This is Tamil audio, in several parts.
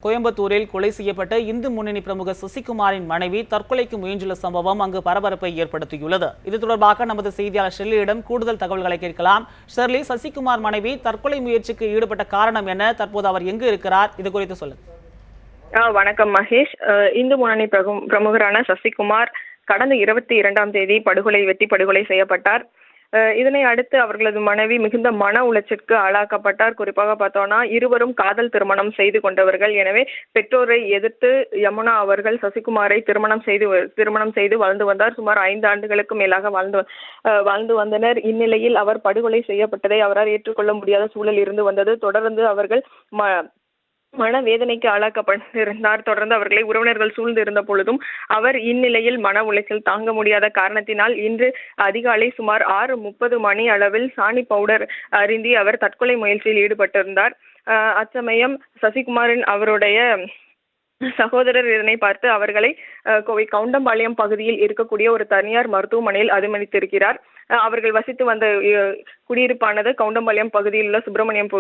கோயம்புத்தூரில் கொலை செய்யப்பட்ட இந்து முன்னணி பிரமுகர் சசிகுமாரின் மனைவி தற்கொலைக்கு முயன்றுள்ள சம்பவம் அங்கு பரபரப்பை ஏற்படுத்தியுள்ளது. இது தொடர்பாக நமது செய்தியாளர் ஷெர்லியிடம் கூடுதல் தகவல்களை கேட்கலாம். ஷெர்லி, சசிகுமார் மனைவி தற்கொலை முயற்சிக்கு ஈடுபட்ட காரணம் என்ன? தற்போது அவர் எங்கு இருக்கிறார்? இது குறித்து சொல்லுங்க. வணக்கம் மகேஷ். இந்து முன்னணி பிரமுகரான சசிகுமார் கடந்த 22ஆம் தேதி வெட்டி படுகொலை செய்யப்பட்டார். இதனை அடுத்து அவர்களது மனைவி மிகுந்த மன உளைச்சலுக்கு ஆளாக்கப்பட்டார். குறிப்பாக பார்த்தோம்னா, இருவரும் காதல் திருமணம் செய்து கொண்டவர்கள். எனவே பெற்றோரை எதிர்த்து யமுனா அவர்கள் சசிகுமாரை திருமணம் செய்து வாழ்ந்து வந்தார். சுமார் 5 ஆண்டுகளுக்கு மேலாக வாழ்ந்து வந்தனர். இந்நிலையில் அவர் படுகொலை செய்யப்பட்டதை அவரால் ஏற்றுக்கொள்ள முடியாத சூழல் இருந்து வந்தது. தொடர்ந்து அவர்கள் மனவேதனைக்கு ஆளாக்கப்பட்டிருந்தார். தொடர்ந்து அவர்களை உறவினர்கள் சூழ்ந்து இருந்த பொழுதும் அவர் இந்நிலையில் மன உளைச்சல் தாங்க முடியாத காரணத்தினால் இன்று அதிகாலை சுமார் 6:30 மணி அளவில் சாணி பவுடர் அருந்தி அவர் தற்கொலை முயற்சியில் ஈடுபட்டிருந்தார். அச்சமயம் சசிகுமாரின் அவருடைய சகோதரர் இதனை பார்த்து அவர்களை கோவை கவுண்டம்பாளையம் பகுதியில் இருக்கக்கூடிய ஒரு தனியார் மருத்துவமனையில் அனுமதித்திருக்கிறார். அவர்கள் வசித்து வந்த குடியிருப்பானது கவுண்டம்பாளையம் பகுதியில் உள்ள சுப்பிரமணியம்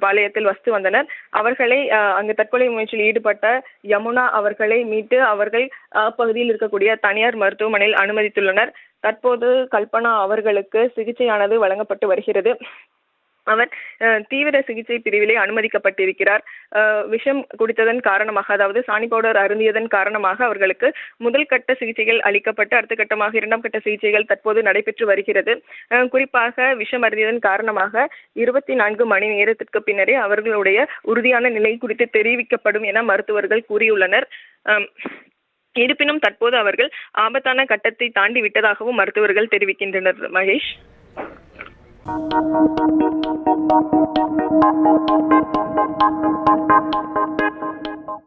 பாளையத்தில் வசித்து வந்தனர். அவர்களை அங்கு தற்கொலை முயற்சியில் ஈடுபட்ட யமுனா அவர்களை மீட்டு அவர்கள் அப்பகுதியில் இருக்கக்கூடிய தனியார் மருத்துவமனையில் அனுமதித்துள்ளனர். தற்போது கல்பனா அவர்களுக்கு சிகிச்சையானது வழங்கப்பட்டு வருகிறது. அவர் தீவிர சிகிச்சை பிரிவிலே அனுமதிக்கப்பட்டிருக்கிறார். விஷம் குடித்ததன் காரணமாக, அதாவது சாணி பவுடர் அருந்தியதன் காரணமாக அவர்களுக்கு முதல் கட்ட சிகிச்சைகள் அளிக்கப்பட்டு அடுத்த கட்டமாக 2ஆம் கட்ட சிகிச்சைகள் தற்போது நடைபெற்று வருகிறது. குறிப்பாக விஷம் அருந்தியதன் காரணமாக 24 மணி நேரத்திற்கு பின்னரே அவர்களுடைய உறுதியான நிலை குறித்து தெரிவிக்கப்படும் என மருத்துவர்கள் கூறியுள்ளனர். இருப்பினும் தற்போது அவர்கள் ஆபத்தான கட்டத்தை தாண்டி விட்டதாகவும் மருத்துவர்கள் தெரிவிக்கின்றனர். மகேஷ்.